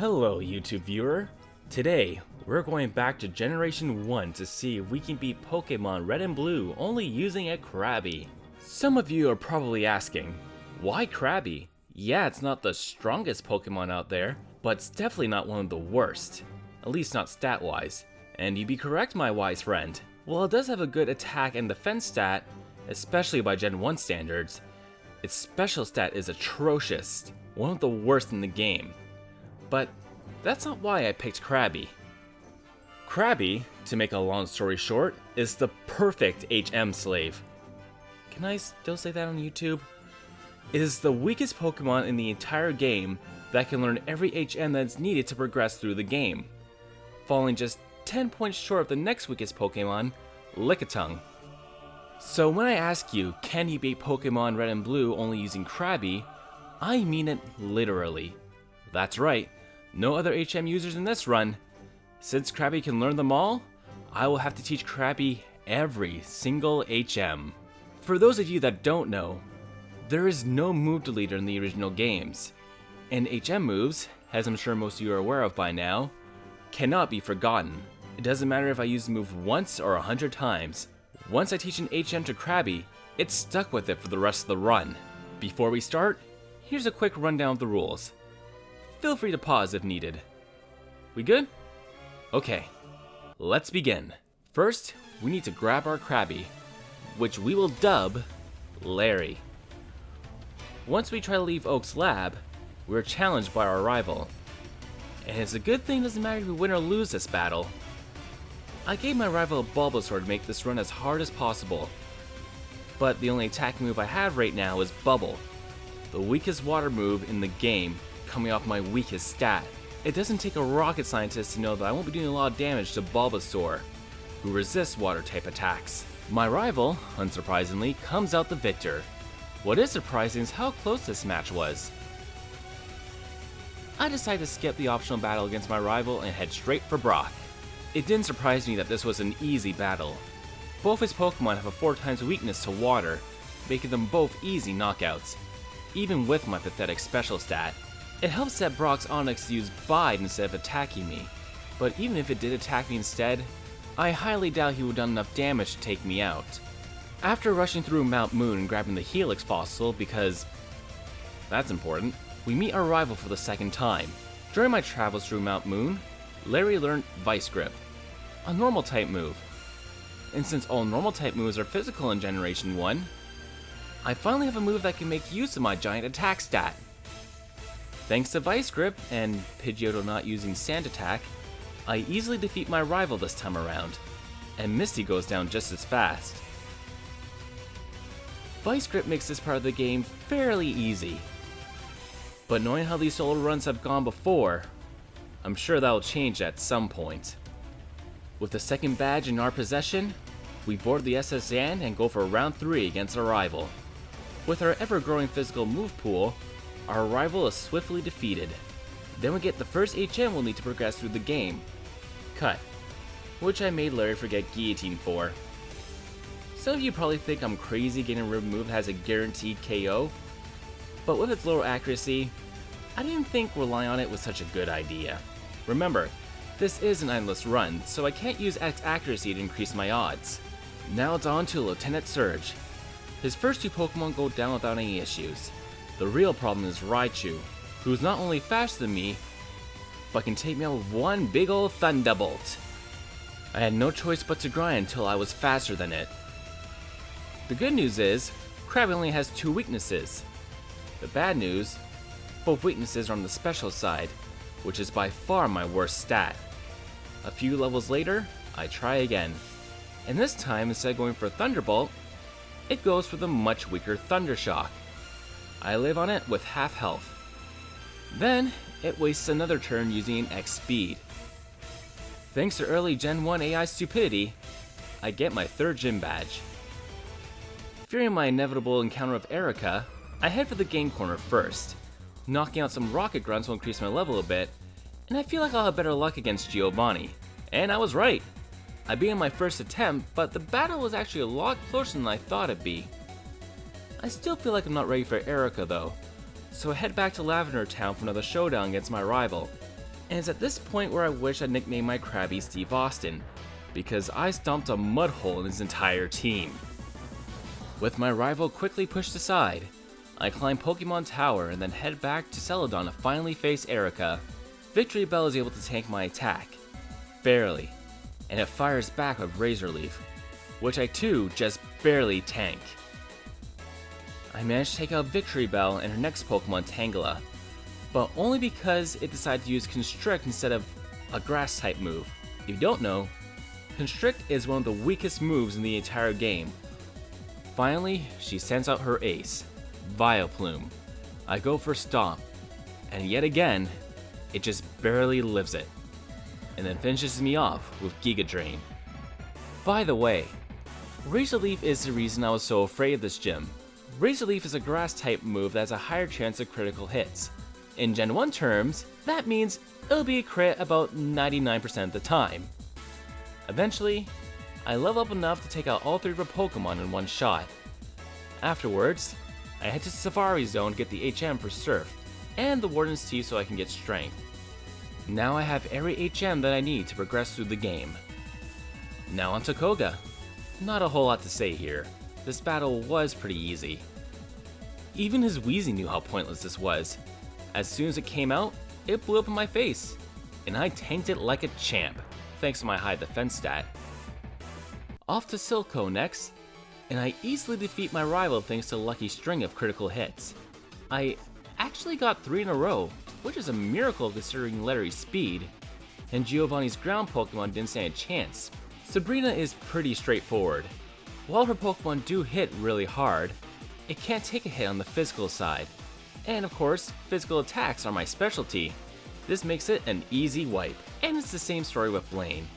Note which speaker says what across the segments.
Speaker 1: Hello YouTube viewer. Today, we're going back to Generation 1 to see if we can beat Pokemon Red and Blue only using a Krabby. Some of you are probably asking, why Krabby? Yeah, it's not the strongest Pokemon out there, but it's definitely not one of the worst. At least not stat-wise. And you'd be correct, my wise friend. While it does have a good attack and defense stat, especially by Gen 1 standards, its special stat is atrocious, one of the worst in the game. But that's not why I picked Krabby. Krabby, to make a long story short, is the perfect HM slave. Can I still say that on YouTube? It is the weakest Pokemon in the entire game that can learn every HM that's needed to progress through the game, falling just 10 points short of the next weakest Pokemon, Lickitung. So when I ask you, can you beat Pokemon Red and Blue only using Krabby, I mean it literally. That's right, no other HM users in this run. Since Krabby can learn them all, I will have to teach Krabby every single HM. For those of you that don't know, there is no move deleter in the original games, and HM moves, as I'm sure most of you are aware of by now, cannot be forgotten. It doesn't matter if I use the move once or 100 times. Once I teach an HM to Krabby, it's stuck with it for the rest of the run. Before we start, here's a quick rundown of the rules. Feel free to pause if needed. We good? Okay, let's begin. First, we need to grab our Krabby, which we will dub Larry. Once we try to leave Oak's lab, we're challenged by our rival. And it's a good thing it doesn't matter if we win or lose this battle. I gave my rival a Bulbasaur to make this run as hard as possible. But the only attack move I have right now is Bubble, the weakest water move in the game, coming off my weakest stat. It doesn't take a rocket scientist to know that I won't be doing a lot of damage to Bulbasaur, who resists water type attacks. My rival, unsurprisingly, comes out the victor. What is surprising is how close this match was. I decided to skip the optional battle against my rival and head straight for Brock. It didn't surprise me that this was an easy battle. Both his Pokemon have a 4 times weakness to water, making them both easy knockouts, even with my pathetic special stat. It helps that Brock's Onix used Bide instead of attacking me, but even if it did attack me instead, I highly doubt he would have done enough damage to take me out. After rushing through Mount Moon and grabbing the Helix fossil because that's important, we meet our rival for the second time. During my travels through Mount Moon, Larry learned Vice Grip, a normal type move. And since all normal type moves are physical in Generation 1, I finally have a move that can make use of my giant attack stat. Thanks to Vice Grip and Pidgeotto not using Sand Attack, I easily defeat my rival this time around, and Misty goes down just as fast. Vice Grip makes this part of the game fairly easy. But knowing how these solo runs have gone before, I'm sure that'll change at some point. With the second badge in our possession, we board the SS Zan and go for round 3 against our rival. With our ever-growing physical move pool, our rival is swiftly defeated. Then we get the first HM we'll need to progress through the game, Cut, which I made Larry forget Guillotine for. Some of you probably think I'm crazy getting rid of a move that has a guaranteed KO, but with its lower accuracy, I didn't think relying on it was such a good idea. Remember, this is an endless run, so I can't use X accuracy to increase my odds. Now it's on to Lieutenant Surge. His first 2 Pokemon go down without any issues. The real problem is Raichu, who's not only faster than me, but can take me out with one big ol' Thunderbolt. I had no choice but to grind until I was faster than it. The good news is, Krabby only has 2 weaknesses. The bad news, both weaknesses are on the special side, which is by far my worst stat. A few levels later, I try again, and this time instead of going for Thunderbolt, it goes for the much weaker Thundershock. I live on it with half health. Then, it wastes another turn using an X speed. Thanks to early Gen 1 AI stupidity, I get my 3rd gym badge. Fearing my inevitable encounter with Erica, I head for the game corner first. Knocking out some rocket grunts will increase my level a bit, and I feel like I'll have better luck against Giovanni. And I was right. I beat in my first attempt, but the battle was actually a lot closer than I thought it'd be. I still feel like I'm not ready for Erica though, so I head back to Lavender Town for another showdown against my rival. And it's at this point where I wish I'd nicknamed my Krabby Steve Austin, because I stomped a mud hole in his entire team. With my rival quickly pushed aside, I climb Pokemon Tower and then head back to Celadon to finally face Erica. Victory Bell is able to tank my attack, barely, and it fires back with Razor Leaf, which I too just barely tank. I managed to take out Victory Bell and her next Pokemon, Tangela, but only because it decided to use Constrict instead of a grass type move. If you don't know, Constrict is one of the weakest moves in the entire game. Finally, she sends out her ace, Vileplume. I go for Stomp, and yet again, it just barely lives it, and then finishes me off with Giga Drain. By the way, Razor Leaf is the reason I was so afraid of this gym. Razor Leaf is a grass type move that has a higher chance of critical hits. In Gen 1 terms, that means it'll be a crit about 99% of the time. Eventually, I level up enough to take out all 3 of her Pokemon in one shot. Afterwards, I head to Safari Zone to get the HM for Surf, and the Warden's Teeth so I can get Strength. Now I have every HM that I need to progress through the game. Now on to Koga. Not a whole lot to say here. This battle was pretty easy. Even his Wheezy knew how pointless this was. As soon as it came out, it blew up in my face, and I tanked it like a champ, thanks to my high defense stat. Off to Silco next, and I easily defeat my rival thanks to a lucky string of critical hits. I actually got 3 in a row, which is a miracle considering Larry's speed, and Giovanni's ground Pokemon didn't stand a chance. Sabrina is pretty straightforward. While her Pokemon do hit really hard, it can't take a hit on the physical side. And of course, physical attacks are my specialty. This makes it an easy wipe. And it's the same story with Blaine.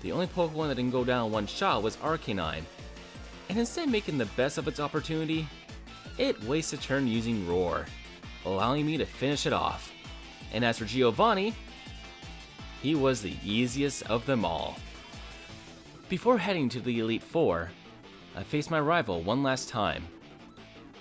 Speaker 1: The only Pokemon that didn't go down in one shot was Arcanine. And instead of making the best of its opportunity, it wastes a turn using Roar, allowing me to finish it off. And as for Giovanni, he was the easiest of them all. Before heading to the Elite Four, I faced my rival one last time.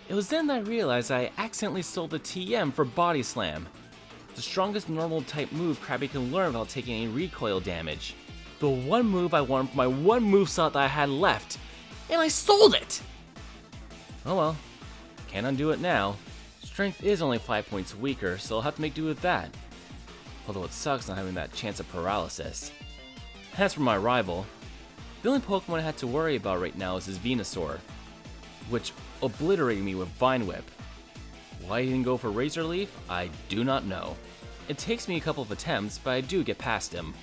Speaker 1: It was then that I realized I accidentally sold the TM for Body Slam, the strongest normal type move Krabby can learn without taking any recoil damage. The one move I wanted from my one moveset that I had left, and I sold it! Oh well, can't undo it now. Strength is only 5 points weaker, so I'll have to make do with that. Although it sucks not having that chance of paralysis. As for my rival, the only Pokemon I had to worry about right now is his Venusaur, which obliterated me with Vine Whip. Why he didn't go for Razor Leaf, I do not know. It takes me a couple of attempts, but I do get past him.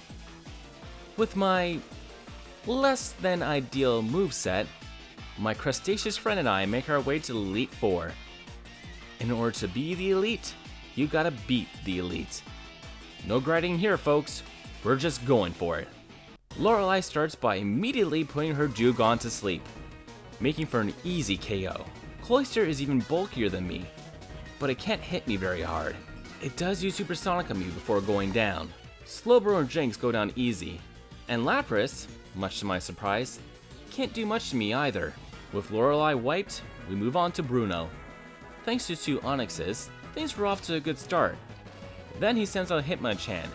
Speaker 1: With my less than ideal moveset, my crustaceous friend and I make our way to the Elite Four. In order to be the elite, you gotta beat the elite. No grinding here, folks. We're just going for it. Lorelei starts by immediately putting her Dewgong to sleep, making for an easy KO. Cloyster is even bulkier than me, but it can't hit me very hard. It does use Supersonic on me before going down. Slowbro and Jinx go down easy, and Lapras, much to my surprise, can't do much to me either. With Lorelei wiped, we move on to Bruno. Thanks to 2 Onyxes, things were off to a good start. Then he sends out Hitmonchan,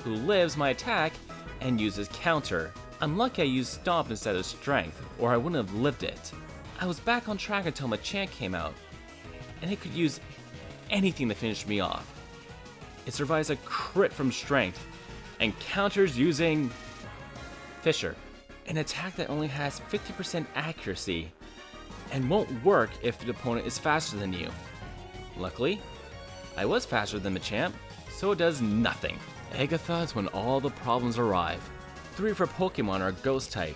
Speaker 1: who lives my attack and uses Counter. I'm lucky I used Stomp instead of Strength, or I wouldn't have lived it. I was back on track until Machamp came out, and it could use anything to finish me off. It survives a crit from Strength, and counters using Fissure, an attack that only has 50% accuracy, and won't work if the opponent is faster than you. Luckily, I was faster than Machamp, so it does nothing. Agatha is when all the problems arrive. 3 of her Pokemon are Ghost type,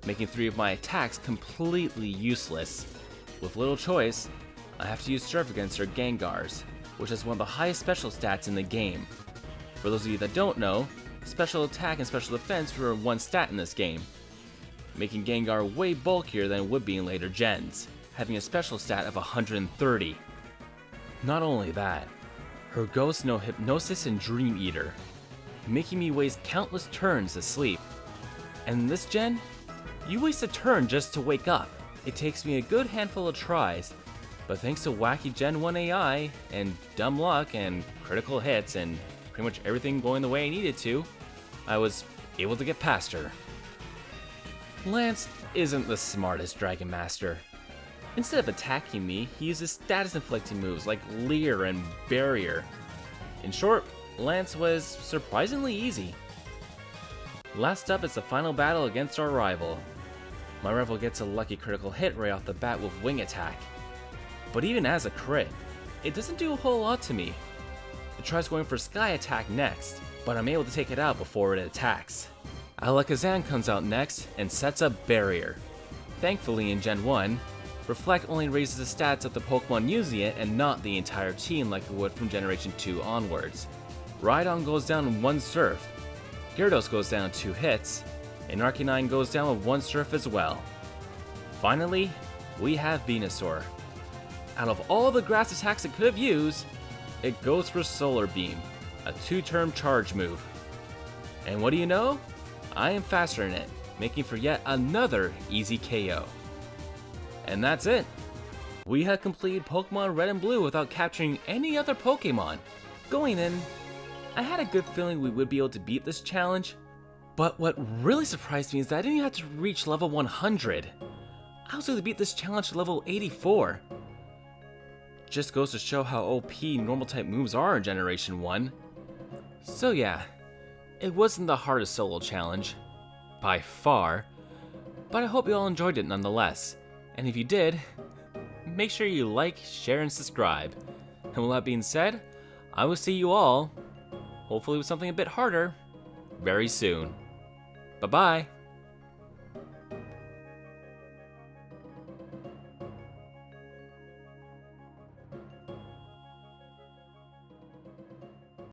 Speaker 1: making 3 of my attacks completely useless. With little choice, I have to use Surf against her Gengars, which is one of the highest special stats in the game. For those of you that don't know, special attack and special defense are one stat in this game, making Gengar way bulkier than it would be in later gens, having a special stat of 130. Not only that, her Ghosts know Hypnosis and Dream Eater, making me waste countless turns to sleep. And in this gen, you waste a turn just to wake up. It takes me a good handful of tries, but thanks to wacky Gen 1 AI and dumb luck and critical hits and pretty much everything going the way I needed to, I was able to get past her. Lance isn't the smartest Dragon Master. Instead of attacking me, he uses status inflicting moves like Leer and Barrier. In short, Lance was surprisingly easy. Last up is the final battle against our rival. My rival gets a lucky critical hit right off the bat with Wing Attack. But even as a crit, it doesn't do a whole lot to me. It tries going for Sky Attack next, but I'm able to take it out before it attacks. Alakazam comes out next and sets up Barrier. Thankfully in Gen 1, Reflect only raises the stats of the Pokemon using it and not the entire team like it would from Generation 2 onwards. Rhydon goes down in 1 Surf, Gyarados goes down 2 hits, and Arcanine goes down with 1 Surf as well. Finally, we have Venusaur. Out of all the grass attacks it could have used, it goes for Solar Beam, a 2-turn charge move. And what do you know? I am faster in it, making for yet another easy KO. And that's it. We have completed Pokemon Red and Blue without capturing any other Pokemon. Going in, I had a good feeling we would be able to beat this challenge, but what really surprised me is that I didn't even have to reach level 100. I was able to beat this challenge to level 84. Just goes to show how OP normal type moves are in Generation 1. So yeah, it wasn't the hardest solo challenge, by far, but I hope you all enjoyed it nonetheless. And if you did, make sure you like, share, and subscribe. And with that being said, I will see you all, hopefully with something a bit harder, very soon. Bye-bye.